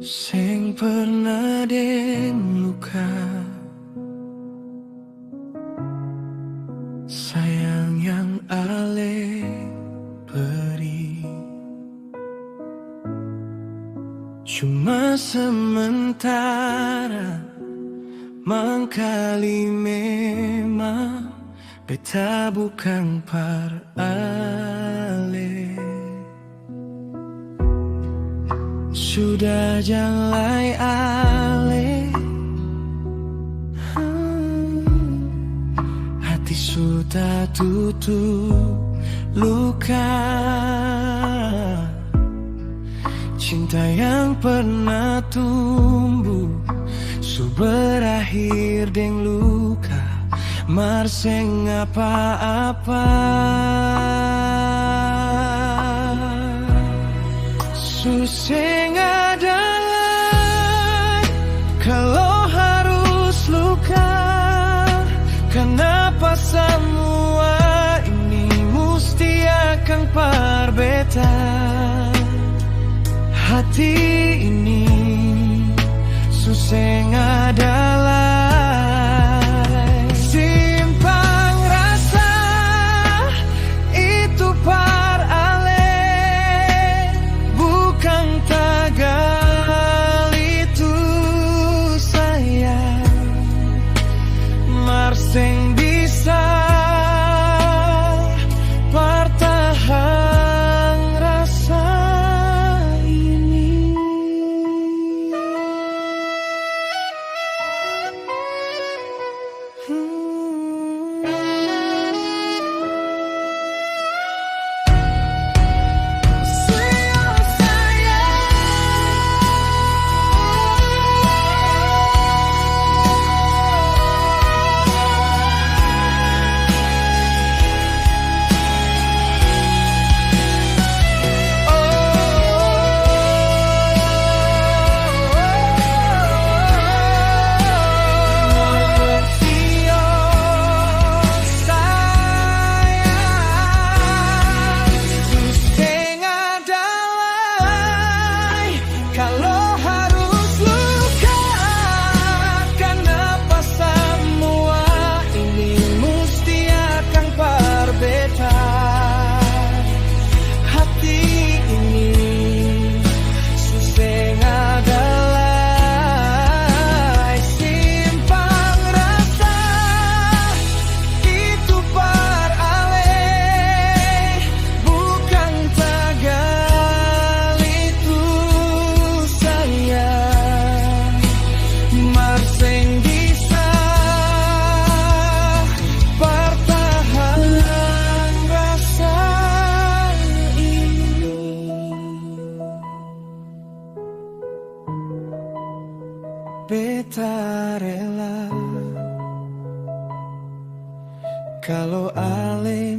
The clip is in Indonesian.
Sing pernah den luka, sayang yang ale beri cuma sementara, mangkali memang beta bukan par ale. Sudah jalai ale, hati sudah tutup luka. Cinta yang pernah tumbuh su berakhir deng luka, marseng apa-apa. Suseng adalah kalau harus luka. Kenapa semua ini mesti akan berbeda? Hati ini suseng adalah simpang rasa itu par ale, bukan tagal itu sayang. Marseng bisa partahan rasa ini. Kalau harus luka, kenapa semua ini mesti akan berbeda? Hati ini suseng adalah simpang rasa itu par ale, bukan tagal itu sayang. Marseng bisa partahan rasa ini. Beta rela kalau ale